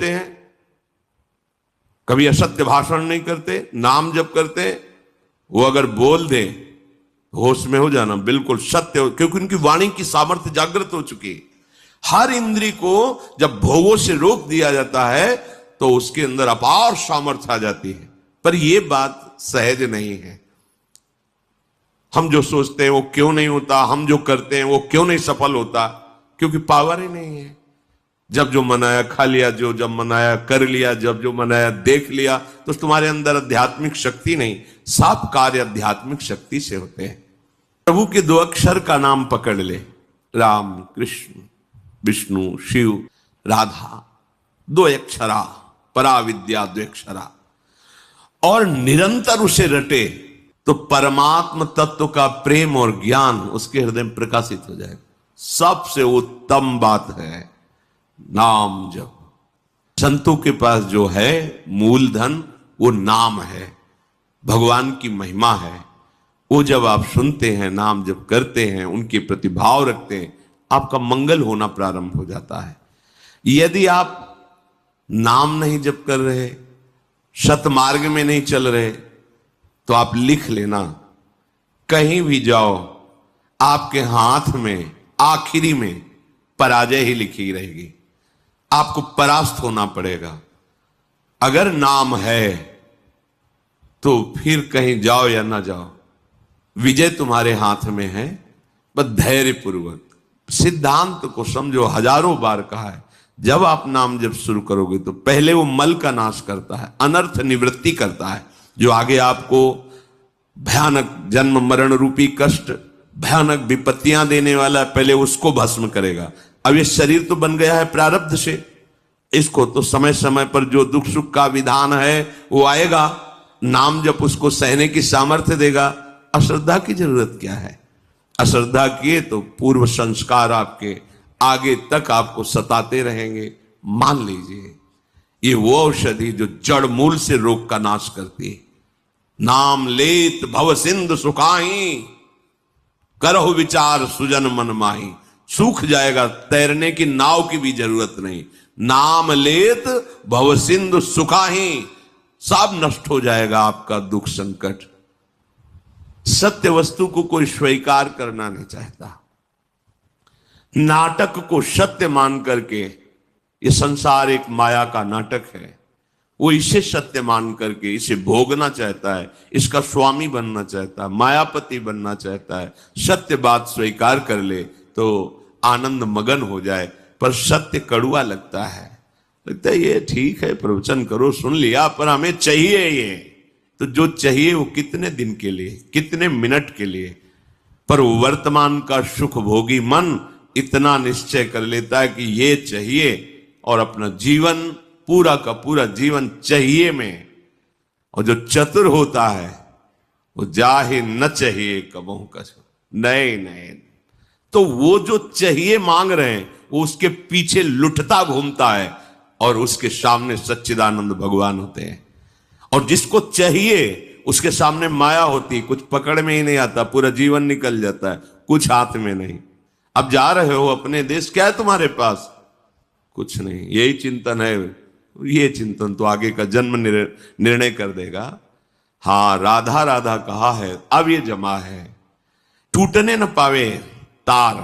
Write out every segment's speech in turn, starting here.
लेते हैं, कभी असत्य भाषण नहीं करते, नाम जप करते। वो अगर बोल दे होश में हो जाना, बिल्कुल सत्य, क्योंकि उनकी वाणी की सामर्थ्य जागृत हो चुकी है। हर इंद्री को जब भोगों से रोक दिया जाता है तो उसके अंदर अपार सामर्थ्य आ जाती है। पर यह बात सहज नहीं है। हम जो सोचते हैं वो क्यों नहीं होता, हम जो करते हैं वो क्यों नहीं सफल होता, क्योंकि पावर ही नहीं है। जब जो मनाया खा लिया, जो जब मनाया कर लिया, जब जो मनाया देख लिया, तो तुम्हारे अंदर आध्यात्मिक शक्ति नहीं। सब कार्य आध्यात्मिक शक्ति से होते हैं। प्रभु के 2 अक्षर का नाम पकड़ ले, राम कृष्ण विष्णु शिव राधा, 2 अक्षरा, परा विद्या 2 अक्षरा, और निरंतर उसे रटे तो परमात्म तत्व का प्रेम और ज्ञान उसके हृदय में प्रकाशित हो जाएगा। सबसे उत्तम बात है नाम जप। संतों के पास जो है मूलधन वो नाम है, भगवान की महिमा है। वो जब आप सुनते हैं, नाम जब करते हैं, उनके प्रति भाव रखते हैं, आपका मंगल होना प्रारंभ हो जाता है। यदि आप नाम नहीं जप कर रहे, सतमार्ग में नहीं चल रहे, तो आप लिख लेना, कहीं भी जाओ आपके हाथ में आखिरी में पराजय ही लिखी रहेगी। आपको परास्त होना पड़ेगा। अगर नाम है तो फिर कहीं जाओ या ना जाओ, विजय तुम्हारे हाथ में है। बस धैर्य पूर्वक सिद्धांत को समझो। हजारों बार कहा है, जब आप नाम जब शुरू करोगे तो पहले वो मल का नाश करता है, अनर्थ निवृत्ति करता है, जो आगे आपको भयानक जन्म मरण रूपी कष्ट, भयानक विपत्तियां देने वाला है, पहले उसको भस्म करेगा। अब ये शरीर तो बन गया है प्रारब्ध से, इसको तो समय समय पर जो दुख सुख का विधान है वो आएगा। नाम जब उसको सहने की सामर्थ्य देगा। अश्रद्धा की जरूरत क्या है? अश्रद्धा किए तो पूर्व संस्कार आपके आगे तक आपको सताते रहेंगे। मान लीजिए ये वो औषधि जो जड़ मूल से रोग का नाश करती है। नाम लेत भव सिंधु सुखाही, करहु विचार सुजन मन माही। सूख जाएगा, तैरने की नाव की भी जरूरत नहीं। नाम लेत भव सिंधु सुखाही, सब नष्ट हो जाएगा आपका दुख संकट। सत्य वस्तु को कोई स्वीकार करना नहीं चाहता। नाटक को सत्य मान करके, ये संसार एक माया का नाटक है, वो इसे सत्य मान करके इसे भोगना चाहता है, इसका स्वामी बनना चाहता है, मायापति बनना चाहता है। सत्य बात स्वीकार कर ले तो आनंद मगन हो जाए। पर सत्य कड़ुआ लगता है, लगता है ये ठीक है, प्रवचन करो, सुन लिया, पर हमें चाहिए ये। तो जो चाहिए वो कितने दिन के लिए, कितने मिनट के लिए। पर वर्तमान का सुख भोगी मन इतना निश्चय कर लेता है कि ये चाहिए, और अपना जीवन पूरा का पूरा जीवन चाहिए में। और जो चतुर होता है वो जाहे न चाहिए कबहू कछ, नहीं नहीं, तो वो जो चाहिए मांग रहे हैं वो उसके पीछे लुटता घूमता है, और उसके सामने सच्चिदानंद भगवान होते हैं। और जिसको चाहिए उसके सामने माया होती है, कुछ पकड़ में ही नहीं आता, पूरा जीवन निकल जाता है, कुछ हाथ में नहीं। अब जा रहे हो अपने देश, क्या है तुम्हारे पास? कुछ नहीं। यही चिंतन है, ये चिंतन तो आगे का जन्म निर्णय कर देगा। हाँ, राधा राधा कहा है, अब ये जमा है, टूटने न पावे तार,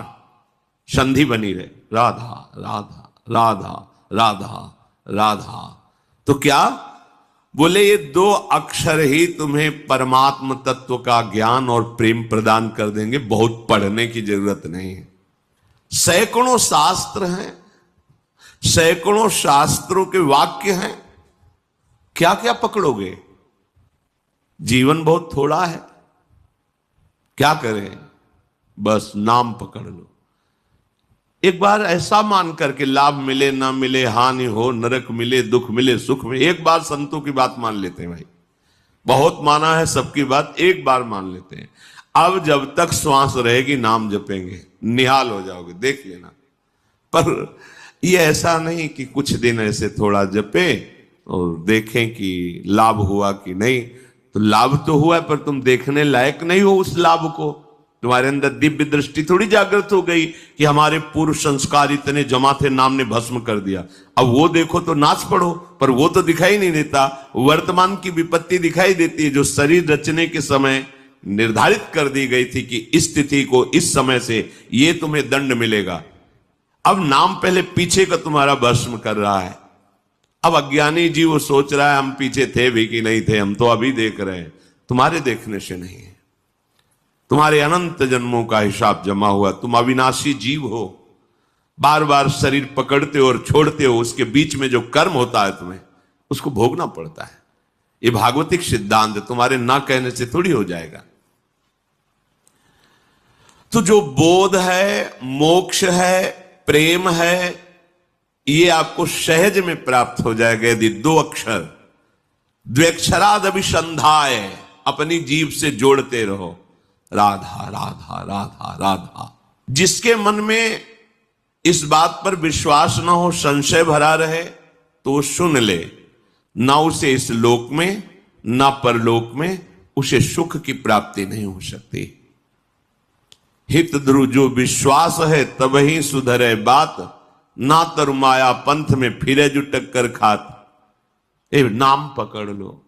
संधि बनी रहे, राधा राधा राधा राधा राधा। तो क्या बोले? ये 2 अक्षर ही तुम्हें परमात्म तत्व का ज्ञान और प्रेम प्रदान कर देंगे। बहुत पढ़ने की जरूरत नहीं है। सैकड़ों शास्त्र हैं, सैकड़ों शास्त्रों के वाक्य हैं, क्या क्या पकड़ोगे? जीवन बहुत थोड़ा है, क्या करें? बस नाम पकड़ लो। एक बार ऐसा मान करके, लाभ मिले ना मिले, हानि हो, नरक मिले, दुख मिले, सुख मिले, एक बार संतों की बात मान लेते हैं भाई। बहुत माना है सबकी बात, एक बार मान लेते हैं। अब जब तक श्वास रहेगी नाम जपेंगे, निहाल हो जाओगे, देख लेना। पर ये ऐसा नहीं कि कुछ दिन ऐसे थोड़ा जपे और देखें कि लाभ हुआ कि नहीं। तो लाभ तो हुआ है, पर तुम देखने लायक नहीं हो उस लाभ को। तुम्हारे अंदर दिव्य दृष्टि थोड़ी जागृत हो गई कि हमारे पूर्व संस्कार इतने जमा थे, नाम ने भस्म कर दिया। अब वो देखो तो नाच पड़ो, पर वो तो दिखाई नहीं देता। वर्तमान की विपत्ति दिखाई देती है, जो शरीर रचने के समय निर्धारित कर दी गई थी कि इस तिथि को इस समय से ये तुम्हें दंड मिलेगा। अब नाम पहले पीछे का तुम्हारा भस्म कर रहा है। अब अज्ञानी जी वो सोच रहा है हम पीछे थे भी कि नहीं थे, हम तो अभी देख रहे हैं। तुम्हारे देखने से नहीं है, तुम्हारे अनंत जन्मों का हिसाब जमा हुआ। तुम अविनाशी जीव हो, बार बार शरीर पकड़ते हो और छोड़ते हो, उसके बीच में जो कर्म होता है तुम्हें उसको भोगना पड़ता है। ये भागवतिक सिद्धांत है, तुम्हारे ना कहने से थोड़ी हो जाएगा। तो जो बोध है, मोक्ष है, प्रेम है, ये आपको सहज में प्राप्त हो जाएगा यदि दो अक्षर द्व्यक्षराद अभिसंधाय अपनी जीभ से जोड़ते रहो, राधा राधा राधा राधा। जिसके मन में इस बात पर विश्वास न हो, संशय भरा रहे, तो सुन ले, ना उसे इस लोक में ना परलोक में उसे सुख की प्राप्ति नहीं हो सकती। हित ध्रुव जो विश्वास है तब ही सुधरे बात, ना तरु माया पंथ में फिरे जो टक्कर खात। ए नाम पकड़ लो,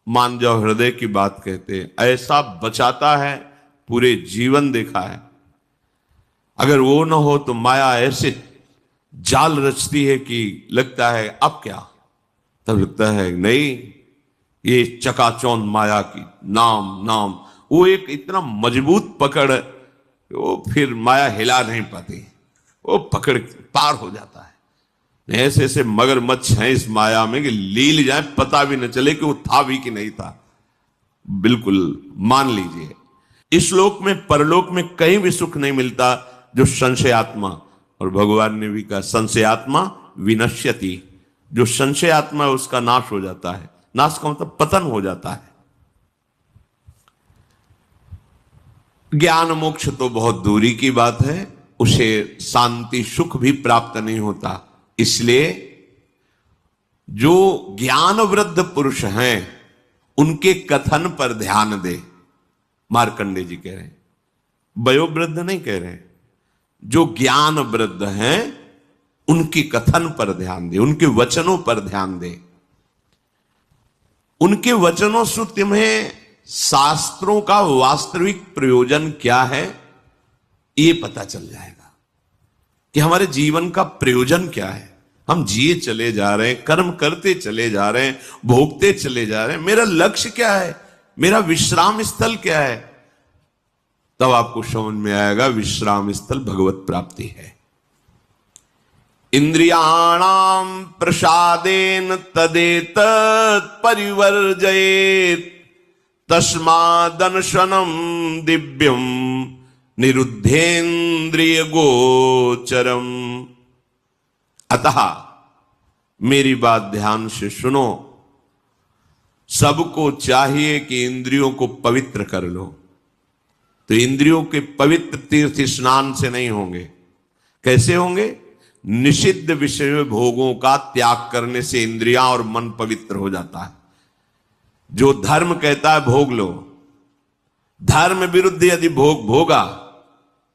मान जाओ हृदय की बात कहते, ऐसा बचाता है, पूरे जीवन देखा है। अगर वो ना हो तो माया ऐसे जाल रचती है कि लगता है अब क्या, तब लगता है नहीं, ये चकाचौंध माया की नाम नाम, वो एक इतना मजबूत पकड़, वो फिर माया हिला नहीं पाती, वो पकड़ पार हो जाता है। ऐसे ऐसे मगरमच्छ हैं इस माया में कि लील जाए पता भी न चले कि वो था भी कि नहीं था। बिल्कुल मान लीजिए, इस लोक में परलोक में कहीं भी सुख नहीं मिलता जो संशयात्मा, और भगवान ने भी कहा संशयात्मा विनश्यति, जो संशयात्मा है उसका नाश हो जाता है। नाश का मतलब पतन हो जाता है। ज्ञान मोक्ष तो बहुत दूरी की बात है, उसे शांति सुख भी प्राप्त नहीं होता। इसलिए जो ज्ञान वृद्ध पुरुष हैं उनके कथन पर ध्यान दे। मार्कंडे जी कह रहे हैं, वयोवृद्ध नहीं कह रहे हैं, जो ज्ञान वृद्ध हैं उनके कथन पर ध्यान दे, उनके वचनों पर ध्यान दे। उनके वचनों से तुम्हें शास्त्रों का वास्तविक प्रयोजन क्या है ये पता चल जाएगा कि हमारे जीवन का प्रयोजन क्या है। हम जिए चले जा रहे हैं, कर्म करते चले जा रहे हैं, भोगते चले जा रहे हैं, मेरा लक्ष्य क्या है, मेरा विश्राम स्थल क्या है। तब आपको समझ में आएगा विश्राम स्थल भगवत प्राप्ति है। इंद्रियाणाम प्रसादेन तदेतत् परिवर्जयेत् तस्मादनशनम दिव्यम निरुद्धेन्द्रिय गोचरम। अतः मेरी बात ध्यान से सुनो, सबको चाहिए कि इंद्रियों को पवित्र कर लो। तो इंद्रियों के पवित्र तीर्थ स्नान से नहीं होंगे। कैसे होंगे? निषिद्ध विषय भोगों का त्याग करने से इंद्रियां और मन पवित्र हो जाता है। जो धर्म कहता है भोग लो, धर्म विरुद्ध यदि भोग भोगा,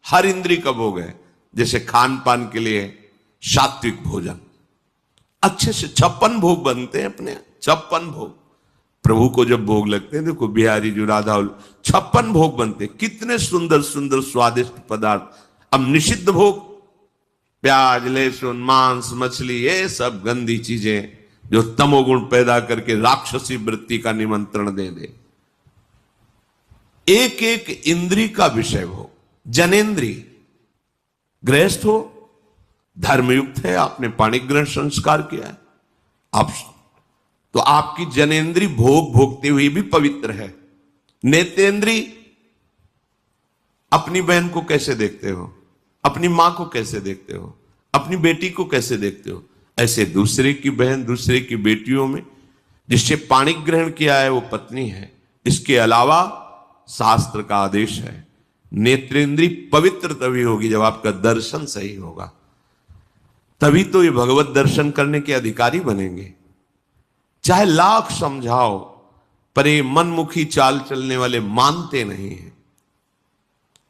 हर इंद्रिय का भोग है। जैसे खान पान के लिए सात्विक भोजन, अच्छे से 56 भोग बनते हैं अपने, 56 भोग प्रभु को जब भोग लगते हैं। देखो बिहारी जो राधा 56 भोग बनते, कितने सुंदर सुंदर स्वादिष्ट पदार्थ। अब निषिद्ध भोग, प्याज लहसुन मांस मछली, ये सब गंदी चीजें जो तमोगुण पैदा करके राक्षसी वृत्ति का निमंत्रण दे दे। एक एक इंद्री का विषय हो। जनेन्द्री गृहस्थ हो, धर्मयुक्त है, आपने पाणिक ग्रहण संस्कार किया है, आप तो आपकी जनेन्द्री भोग भोगते हुए भी पवित्र है। नेत्रेंद्री, अपनी बहन को कैसे देखते हो, अपनी मां को कैसे देखते हो, अपनी बेटी को कैसे देखते हो, ऐसे दूसरे की बहन दूसरे की बेटियों में जिससे पाणिक ग्रहण किया है वो पत्नी है। इसके अलावा शास्त्र का आदेश है, नेत्रेंद्री पवित्र तभी होगी जब आपका दर्शन सही होगा, तभी तो ये भगवत दर्शन करने के अधिकारी बनेंगे। चाहे लाख समझाओ, पर ये मनमुखी चाल चलने वाले मानते नहीं हैं।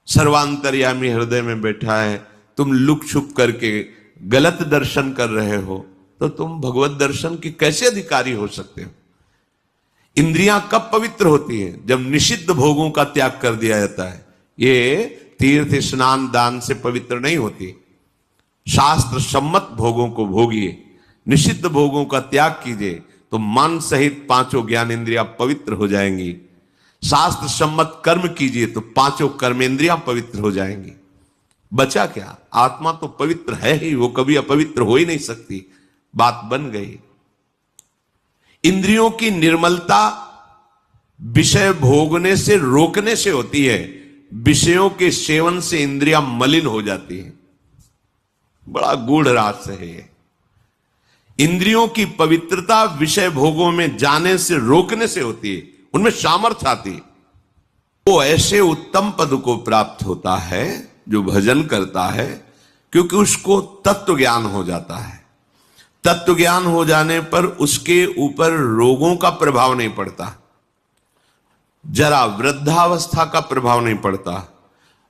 सर्वांतर्यामी हृदय में बैठा है, तुम लुक छुप करके गलत दर्शन कर रहे हो, तो तुम भगवत दर्शन के कैसे अधिकारी हो सकते हो? इंद्रियां कब पवित्र होती हैं? जब निषिद्ध भोगों का त्याग कर दिया जाता है। ये तीर्थ स्नान दान से पवित्र नहीं होती। शास्त्र सम्मत भोगों को भोगिए, निषिद्ध भोगों का त्याग कीजिए, तो मन सहित पांचों ज्ञान इंद्रियां पवित्र हो जाएंगी। शास्त्र सम्मत कर्म कीजिए तो पांचों कर्मेंद्रियां पवित्र हो जाएंगी। बचा क्या? आत्मा तो पवित्र है ही, वो कभी अपवित्र हो ही नहीं सकती। बात बन गई। इंद्रियों की निर्मलता विषय भोगने से रोकने से होती है। विषयों के सेवन से इंद्रियां मलिन हो जाती हैं। बड़ा गूढ़ रहस्य है ये। इंद्रियों की पवित्रता विषय भोगों में जाने से रोकने से होती है, उनमें सामर्थ्य आती है। वो ऐसे उत्तम पद को प्राप्त होता है जो भजन करता है, क्योंकि उसको तत्व ज्ञान हो जाता है। तत्व ज्ञान हो जाने पर उसके ऊपर रोगों का प्रभाव नहीं पड़ता, जरा वृद्धावस्था का प्रभाव नहीं पड़ता,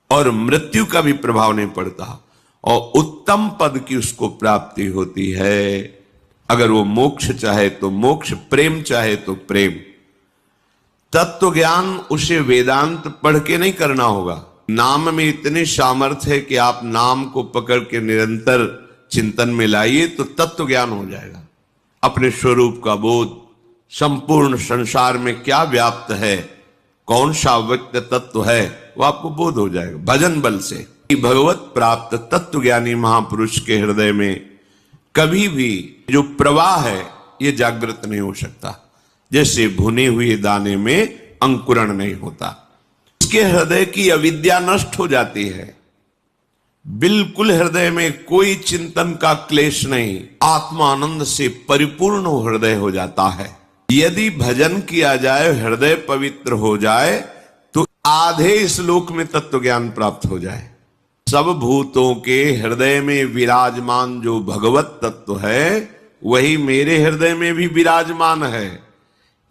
और मृत्यु का भी प्रभाव नहीं पड़ता, और उत्तम पद की उसको प्राप्ति होती है। अगर वो मोक्ष चाहे तो मोक्ष, प्रेम चाहे तो प्रेम। तत्व ज्ञान उसे वेदांत पढ़ के नहीं करना होगा। नाम में इतनी सामर्थ्य है कि आप नाम को पकड़ के निरंतर चिंतन में लाइए तो तत्व ज्ञान हो जाएगा। अपने स्वरूप का बोध, संपूर्ण संसार में क्या व्याप्त है, कौन सा व्यक्त तत्व है, वो आपको बोध हो जाएगा भजन बल से। भगवत प्राप्त तत्व ज्ञानी महापुरुष के हृदय में कभी भी जो प्रवाह है ये जागृत नहीं हो सकता। जैसे भुने हुए दाने में अंकुरण नहीं होता। इसके हृदय की अविद्या नष्ट हो जाती है। बिल्कुल हृदय में कोई चिंतन का क्लेश नहीं, आत्मा आनंद से परिपूर्ण हृदय हो जाता है। यदि भजन किया जाए, हृदय पवित्र हो जाए, तो आधे श्लोक में तत्व ज्ञान प्राप्त हो जाए। सब भूतों के हृदय में विराजमान जो भगवत तत्व है, वही मेरे हृदय में भी विराजमान है।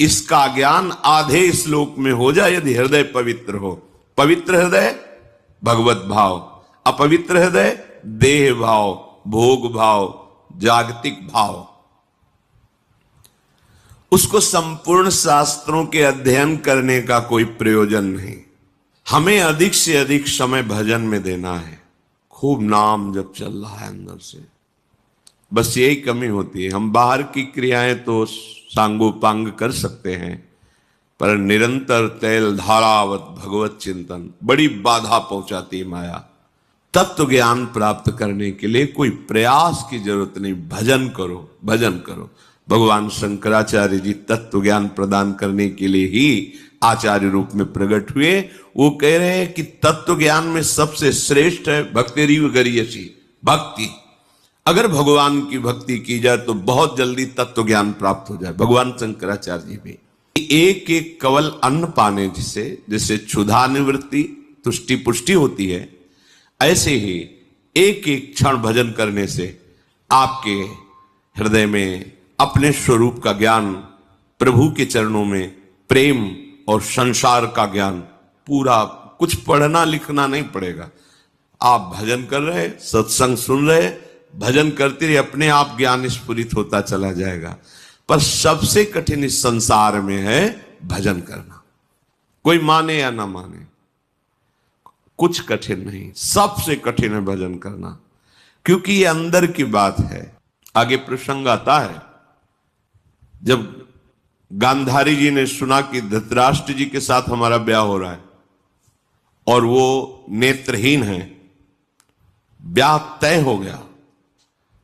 इसका ज्ञान आधे श्लोक में हो जाए यदि हृदय पवित्र हो। पवित्र हृदय भगवत भाव, अपवित्र हृदय देह भाव, भोग भाव, जागतिक भाव। उसको संपूर्ण शास्त्रों के अध्ययन करने का कोई प्रयोजन नहीं। हमें अधिक से अधिक समय भजन में देना है। खूब नाम जब चल रहा है अंदर से, बस यही कमी होती है। हम बाहर की क्रियाएं तो सांगोपांग कर सकते हैं, पर निरंतर तैल धारावत भगवत चिंतन बड़ी बाधा पहुंचाती माया। तत्व ज्ञान प्राप्त करने के लिए कोई प्रयास की जरूरत नहीं, भजन करो, भजन करो। भगवान शंकराचार्य जी तत्व ज्ञान प्रदान करने के लिए ही आचार्य रूप में प्रकट हुए। वो कह रहे हैं कि तत्व ज्ञान में सबसे श्रेष्ठ है भक्तिरीव गरीयसी, भक्ति। अगर भगवान की भक्ति की जाए तो बहुत जल्दी तत्व ज्ञान प्राप्त हो जाए। भगवान शंकराचार्य जी भी एक एक कवल अन्न पाने जिससे क्षुधा निवृत्ति, तुष्टि पुष्टि होती है, ऐसे ही एक एक क्षण भजन करने से आपके हृदय में अपने स्वरूप का ज्ञान, प्रभु के चरणों में प्रेम और संसार का ज्ञान, पूरा कुछ पढ़ना लिखना नहीं पड़ेगा। आप भजन कर रहे, सत्संग सुन रहे, भजन करते रहिए, अपने आप ज्ञान स्फुरित होता चला जाएगा। पर सबसे कठिन इस संसार में है भजन करना। कोई माने या ना माने, कुछ कठिन नहीं, सबसे कठिन है भजन करना, क्योंकि ये अंदर की बात है। आगे प्रसंग आता है, जब गांधारी जी ने सुना कि धृतराष्ट्र जी के साथ हमारा ब्याह हो रहा है और वो नेत्रहीन है, ब्याह तय हो गया।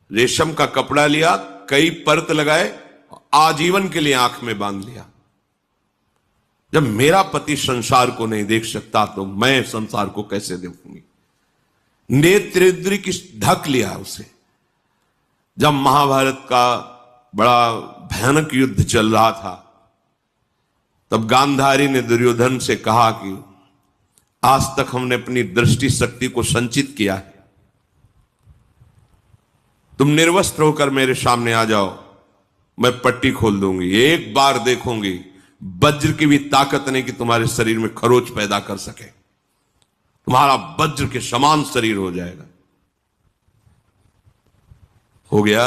रेशम का कपड़ा लिया, कई परत लगाए, आजीवन के लिए आंख में बांध लिया। जब मेरा पति संसार को नहीं देख सकता तो मैं संसार को कैसे देखूंगी। नेत्र की ढक लिया उसे। जब महाभारत का बड़ा भयानक युद्ध चल रहा था, तब गांधारी ने दुर्योधन से कहा कि आज तक हमने अपनी दृष्टि शक्ति को संचित किया है, तुम निर्वस्त्र होकर मेरे सामने आ जाओ, मैं पट्टी खोल दूंगी, एक बार देखूंगी, वज्र की भी ताकत नहीं कि तुम्हारे शरीर में खरोच पैदा कर सके। तुम्हारा वज्र के समान शरीर हो जाएगा। हो गया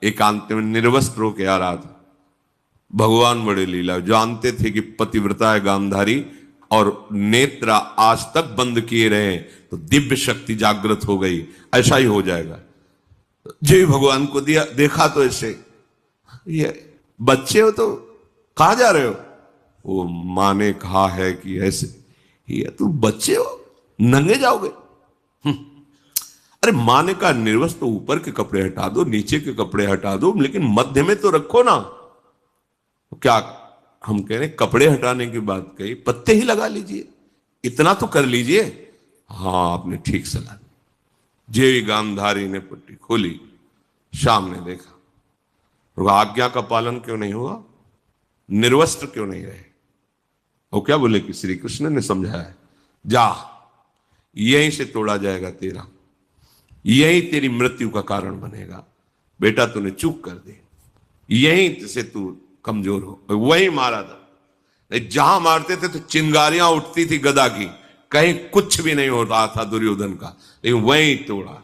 एकांत में निर्वस्त्र होकर आ रहा था। भगवान बड़े लीला, जानते थे कि पतिव्रता है गांधारी और नेत्र आज तक बंद किए रहे तो दिव्य शक्ति जागृत हो गई, ऐसा ही हो जाएगा। जय भगवान को दिया, देखा तो ऐसे, ये बच्चे हो तो कहां जा रहे हो? वो मां ने कहा है कि ऐसे, ये तुम बच्चे हो, नंगे जाओगे? अरे मां ने कहा निर्वस्त्र तो ऊपर के कपड़े हटा दो, नीचे के कपड़े हटा दो, लेकिन मध्य में तो रखो ना। तो क्या हम कह रहे कपड़े हटाने की बात कही, पत्ते ही लगा लीजिए, इतना तो कर लीजिए। हाँ आपने ठीक सलाह दी। जे गांधारी ने पट्टी खोली, शाम ने देखा, तो आज्ञा का पालन क्यों नहीं हुआ, निर्वस्त्र क्यों नहीं रहे? वो क्या बोले कि श्री कृष्ण ने समझाया है, जा यहीं से तोड़ा जाएगा तेरा, यही तेरी मृत्यु का कारण बनेगा। बेटा तूने चूक कर दी, यहीं से तू कमजोर हो। वही मारा था, जहां मारते थे तो चिंगारियां उठती थी गदा की, कहीं कुछ भी नहीं हो रहा था दुर्योधन का, लेकिन वहीं तोड़ा।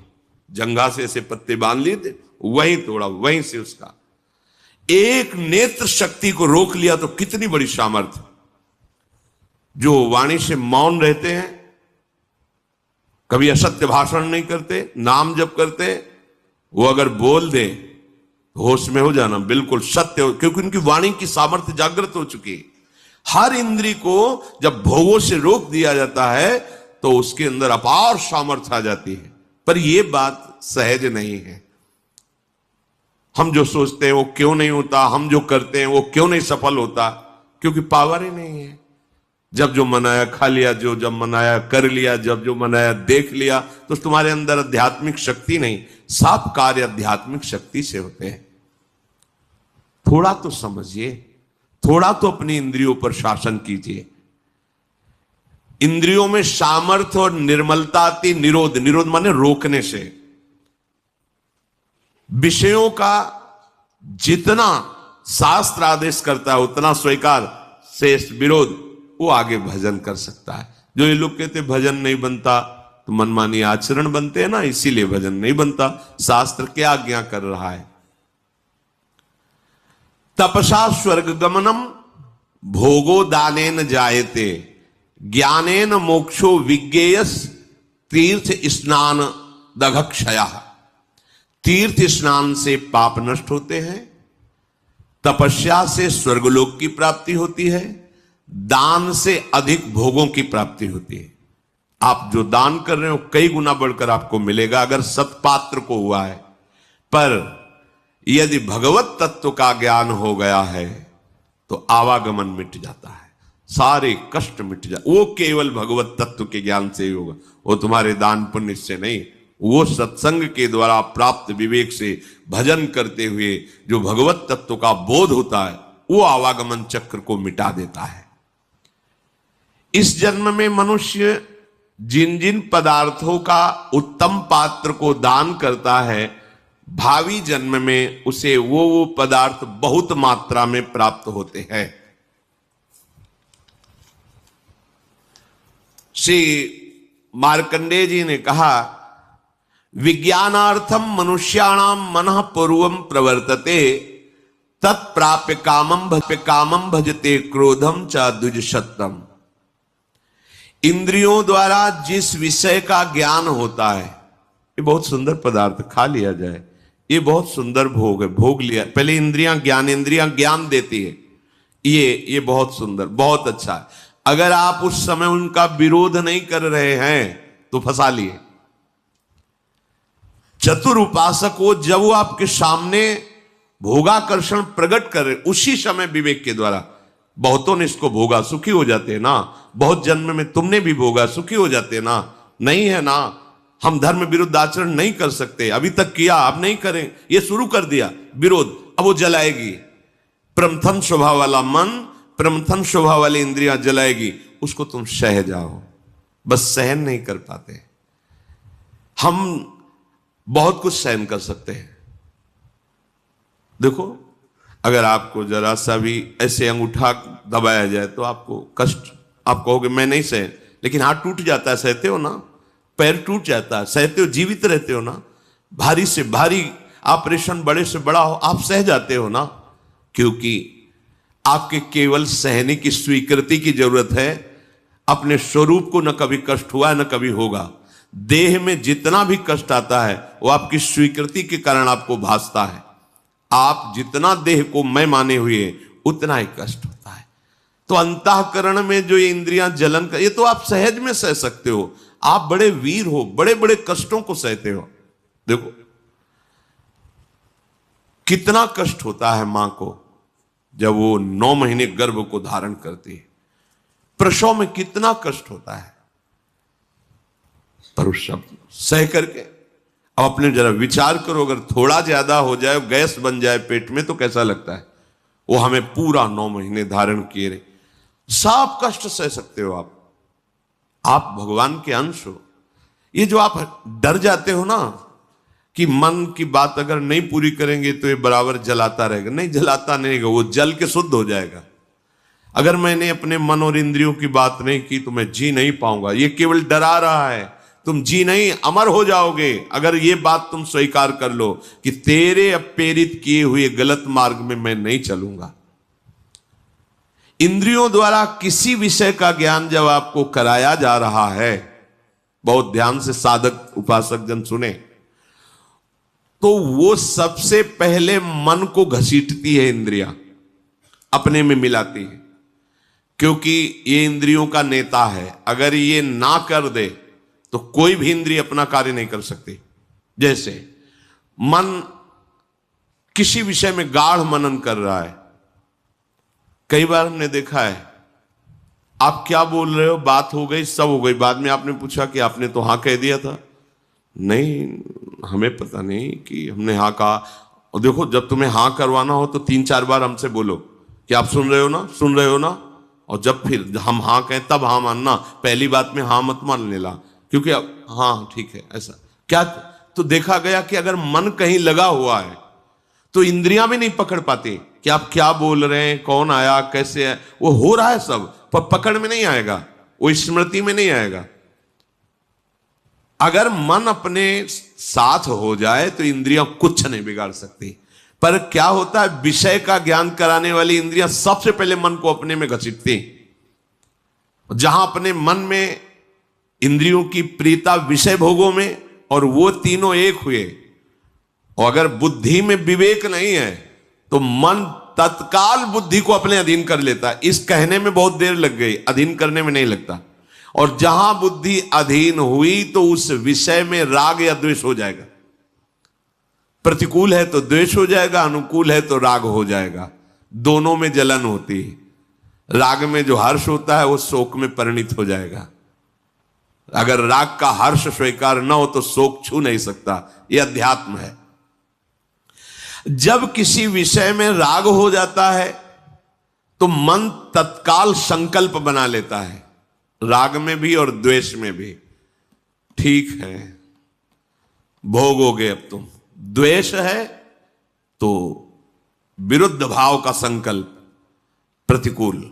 जंगा से ऐसे पत्ते बांध लिए थे, वहीं तोड़ा, वहीं से उसका एक नेत्र शक्ति को रोक लिया। तो कितनी बड़ी सामर्थ्य। जो वाणी से मौन रहते हैं, कभी असत्य भाषण नहीं करते, नाम जप करते, वो अगर बोल दे होश में हो जाना, बिल्कुल सत्य हो, क्योंकि उनकी वाणी की सामर्थ्य जागृत हो चुकी है। हर इंद्री को जब भोगों से रोक दिया जाता है तो उसके अंदर अपार सामर्थ्य आ जाती है। पर यह बात सहज नहीं है। हम जो सोचते हैं वो क्यों नहीं होता, हम जो करते हैं वो क्यों नहीं सफल होता, क्योंकि पावर ही नहीं है। जब जो मनाया खा लिया, जो जब मनाया कर लिया, जब जो मनाया देख लिया, तो तुम्हारे अंदर आध्यात्मिक शक्ति नहीं। सब कार्य आध्यात्मिक शक्ति से होते हैं। थोड़ा तो समझिए, थोड़ा तो अपनी इंद्रियों पर शासन कीजिए। इंद्रियों में सामर्थ्य और निर्मलता आती निरोध, निरोध माने रोकने से। विषयों का जितना शास्त्र आदेश करता है उतना स्वीकार, शेष विरोध, वो आगे भजन कर सकता है। जो ये लोग कहते भजन नहीं बनता, तो मनमानी आचरण बनते हैं ना, इसीलिए भजन नहीं बनता। शास्त्र क्या आज्ञा कर रहा है? तपसा स्वर्ग गमनम भोगो दानेन जायते, ज्ञानेन मोक्षो विज्ञेयस तीर्थ स्नान दघक्षया। तीर्थ स्नान से पाप नष्ट होते हैं, तपस्या से स्वर्गलोक की प्राप्ति होती है, दान से अधिक भोगों की प्राप्ति होती है। आप जो दान कर रहे हो कई गुना बढ़कर आपको मिलेगा अगर सत्पात्र को हुआ है। पर यदि भगवत तत्व का ज्ञान हो गया है तो आवागमन मिट जाता है, सारे कष्ट मिट जाते। वो केवल भगवत तत्व के ज्ञान से ही होगा, वो तुम्हारे दान पुण्य से नहीं। वो सत्संग के द्वारा प्राप्त विवेक से भजन करते हुए जो भगवत तत्व का बोध होता है, वो आवागमन चक्र को मिटा देता है। इस जन्म में मनुष्य जिन जिन पदार्थों का उत्तम पात्र को दान करता है, भावी जन्म में उसे वो पदार्थ बहुत मात्रा में प्राप्त होते हैं। श्री मार्कंडेय जी ने कहा, विज्ञानार्थम मनुष्याणाम मनः पूर्वम प्रवर्तते, तत्प्राप्य कामम भजते क्रोधम च द्विजशतम। इंद्रियों द्वारा जिस विषय का ज्ञान होता है, ये बहुत सुंदर पदार्थ, खा लिया जाए, ये बहुत सुंदर भोग है, भोग लिया, पहले इंद्रियां ज्ञान देती है, ये बहुत सुंदर, बहुत अच्छा है। अगर आप उस समय उनका विरोध नहीं कर रहे हैं तो फंसा लिए। चतुर उपासक हो, जब वो आपके सामने भोगाकर्षण प्रकट कर रहे, उसी समय विवेक के द्वारा, बहुतों ने इसको भोगा सुखी हो जाते हैं ना, बहुत जन्म में तुमने भी भोगा सुखी हो जाते हैं ना, नहीं है ना। हम धर्म विरुद्ध आचरण नहीं कर सकते, अभी तक किया, अब नहीं करें, ये शुरू कर दिया विरोध, अब वो जलाएगी। प्रमथन स्वभाव वाला मन, प्रमथन स्वभाव वाली इंद्रियां जलाएगी, उसको तुम सह जाओ। बस सहन नहीं कर पाते। हम बहुत कुछ सहन कर सकते हैं। देखो, अगर आपको जरा सा भी ऐसे अंगूठा दबाया जाए तो आपको कष्ट, आप कहोगे मैं नहीं सहन, लेकिन हाथ टूट जाता है, सहते हो ना, पैर टूट जाता है, सहते हो, जीवित रहते हो ना, भारी से भारी ऑपरेशन बड़े से बड़ा हो आप सह जाते हो ना, क्योंकि आपके केवल सहने की स्वीकृति की जरूरत है। अपने स्वरूप को न कभी कष्ट हुआ है न कभी होगा। देह में जितना भी कष्ट आता है वो आपकी स्वीकृति के कारण आपको भासता है। आप जितना देह को मैं माने हुए उतना ही कष्ट होता है। तो अंतःकरण में जो ये इंद्रियां जलन कर, ये तो आप सहज में सह सकते हो। आप बड़े वीर हो, बड़े बड़े कष्टों को सहते हो। देखो कितना कष्ट होता है मां को जब वो 9 महीने गर्भ को धारण करती है। प्रसव में कितना कष्ट होता है, पर उस सब सह करके अब अपने जरा विचार करो, अगर थोड़ा ज्यादा हो जाए, गैस बन जाए पेट में तो कैसा लगता है। वो हमें पूरा 9 महीने धारण किए रहे, सब कष्ट सह सकते हो आप भगवान के अंश हो। ये जो आप डर जाते हो ना कि मन की बात अगर नहीं पूरी करेंगे तो ये बराबर जलाता रहेगा, नहीं जलाता नहीं रहेगा, वो जल के शुद्ध हो जाएगा। अगर मैंने अपने मन और इंद्रियों की बात नहीं की तो मैं जी नहीं पाऊंगा। ये केवल डरा रहा है, तुम जी नहीं अमर हो जाओगे अगर ये बात तुम स्वीकार कर लो कि तेरे प्रेरित किए हुए गलत मार्ग में मैं नहीं चलूंगा। इंद्रियों द्वारा किसी विषय का ज्ञान जब आपको कराया जा रहा है, बहुत ध्यान से साधक उपासक जन सुने, तो वो सबसे पहले मन को घसीटती है इंद्रियां, अपने में मिलाती है, क्योंकि ये इंद्रियों का नेता है। अगर ये ना कर दे तो कोई भी इंद्रिय अपना कार्य नहीं कर सकती। जैसे मन किसी विषय में गाढ़ मनन कर रहा है, कई बार हमने देखा है आप क्या बोल रहे हो, बात हो गई, सब हो गई, बाद में आपने पूछा कि आपने तो हाँ कह दिया था। नहीं, हमें पता नहीं कि हमने हाँ कहा। और देखो जब तुम्हें हाँ करवाना हो तो 3-4 बार हमसे बोलो कि आप सुन रहे हो ना, सुन रहे हो ना, और जब फिर हम हाँ कहें तब हाँ मानना, पहली बात में हाँ मत मान लेना, क्योंकि अब हाँ ठीक है ऐसा क्या। तो देखा गया कि अगर मन कहीं लगा हुआ है तो इंद्रियां भी नहीं पकड़ पाती कि आप क्या बोल रहे हैं, कौन आया, कैसे है। वो हो रहा है सब, पर पकड़ में नहीं आएगा, वो स्मृति में नहीं आएगा। अगर मन अपने साथ हो जाए तो इंद्रियां कुछ नहीं बिगाड़ सकती। पर क्या होता है, विषय का ज्ञान कराने वाली इंद्रियां सबसे पहले मन को अपने में घसीटती। जहां अपने मन में इंद्रियों की प्रीता विषय भोगों में, और वो तीनों एक हुए, और अगर बुद्धि में विवेक नहीं है तो मन तत्काल बुद्धि को अपने अधीन कर लेता है। इस कहने में बहुत देर लग गई, अधीन करने में नहीं लगता। और जहां बुद्धि अधीन हुई तो उस विषय में राग या द्वेष हो जाएगा। प्रतिकूल है तो द्वेष हो जाएगा, अनुकूल है तो राग हो जाएगा। दोनों में जलन होती है। राग में जो हर्ष होता है वो शोक में परिणित हो जाएगा। अगर राग का हर्ष स्वीकार न हो तो शोक छू नहीं सकता। यह अध्यात्म है। जब किसी विषय में राग हो जाता है तो मन तत्काल संकल्प बना लेता है, राग में भी और द्वेष में भी। ठीक है, भोगोगे अब तुम। द्वेष है तो विरुद्ध भाव का संकल्प, प्रतिकूल।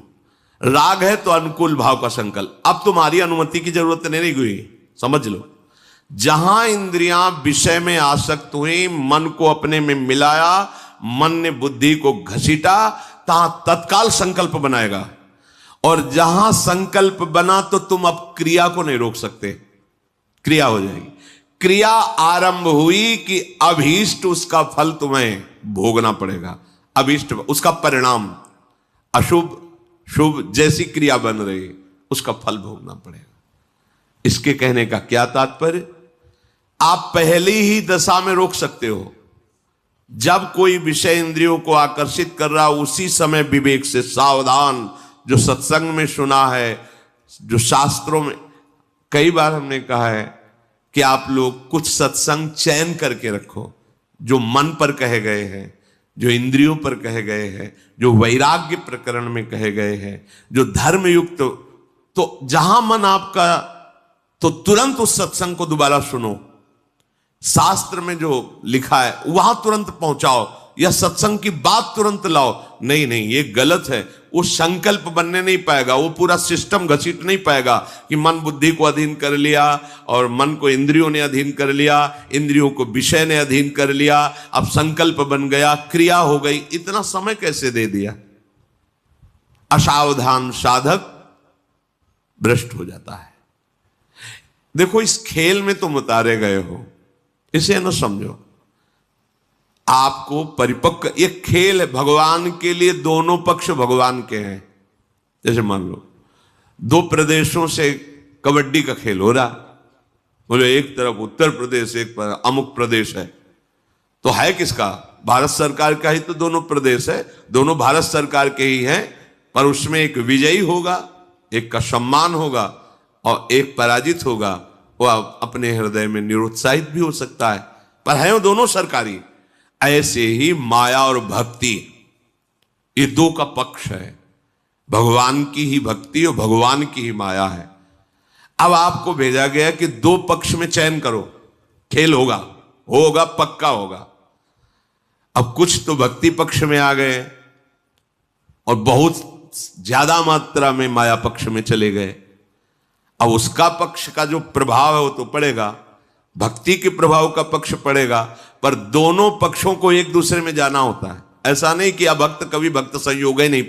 राग है तो अनुकूल भाव का संकल्प। अब तुम्हारी अनुमति की जरूरत नहीं हुई, समझ लो। जहां इंद्रियां विषय में आसक्त हुई, मन को अपने में मिलाया, मन ने बुद्धि को घसीटा, तहां तत्काल संकल्प बनाएगा। और जहां संकल्प बना तो तुम अब क्रिया को नहीं रोक सकते, क्रिया हो जाएगी। क्रिया आरंभ हुई कि अभीष्ट उसका फल तुम्हें भोगना पड़ेगा। अभीष्ट उसका परिणाम, अशुभ शुभ जैसी क्रिया बन रही उसका फल भोगना पड़ेगा। इसके कहने का क्या तात्पर्य, आप पहली ही दशा में रोक सकते हो। जब कोई विषय इंद्रियों को आकर्षित कर रहा, उसी समय विवेक से सावधान। जो सत्संग में सुना है, जो शास्त्रों में, कई बार हमने कहा है कि आप लोग कुछ सत्संग चयन करके रखो, जो मन पर कहे गए हैं, जो इंद्रियों पर कहे गए हैं, जो वैराग्य प्रकरण में कहे गए हैं, जो धर्म युक्त। तो जहां मन आपका, तो तुरंत उस सत्संग को दोबारा सुनो। शास्त्र में जो लिखा है वहां तुरंत पहुंचाओ। या सत्संग की बात तुरंत लाओ, नहीं नहीं, ये गलत है। वो संकल्प बनने नहीं पाएगा, वो पूरा सिस्टम घसीट नहीं पाएगा कि मन बुद्धि को अधीन कर लिया और मन को इंद्रियों ने अधीन कर लिया, इंद्रियों को विषय ने अधीन कर लिया, अब संकल्प बन गया, क्रिया हो गई। इतना समय कैसे दे दिया? असावधान साधक भ्रष्ट हो जाता है। देखो, इस खेल में तुम उतारे गए हो, इसे न समझो। आपको परिपक्व, ये खेल है भगवान के लिए, दोनों पक्ष भगवान के हैं। जैसे मान लो 2 प्रदेशों से कबड्डी का खेल हो रहा, बोले एक तरफ उत्तर प्रदेश, एक पर अमुक प्रदेश है, तो है किसका? भारत सरकार का ही तो दोनों प्रदेश है, दोनों भारत सरकार के ही हैं, पर उसमें एक विजयी होगा, एक का सम्मान होगा और एक पराजित होगा। वह अपने हृदय में निरुत्साहित भी हो सकता है, पर है वो दोनों सरकारी। ऐसे ही माया और भक्ति, ये 2 का पक्ष है। भगवान की ही भक्ति और भगवान की ही माया है। अब आपको भेजा गया कि 2 पक्ष में चयन करो, खेल होगा, होगा, पक्का होगा। अब कुछ तो भक्ति पक्ष में आ गए और बहुत ज्यादा मात्रा में माया पक्ष में चले गए। अब उसका पक्ष का जो प्रभाव है वो तो पड़ेगा, भक्ति के प्रभाव का पक्ष पड़ेगा, पर दोनों पक्षों को एक दूसरे में जाना होता है। ऐसा नहीं कि अभक्त कभी भक्त संयोग ही नहीं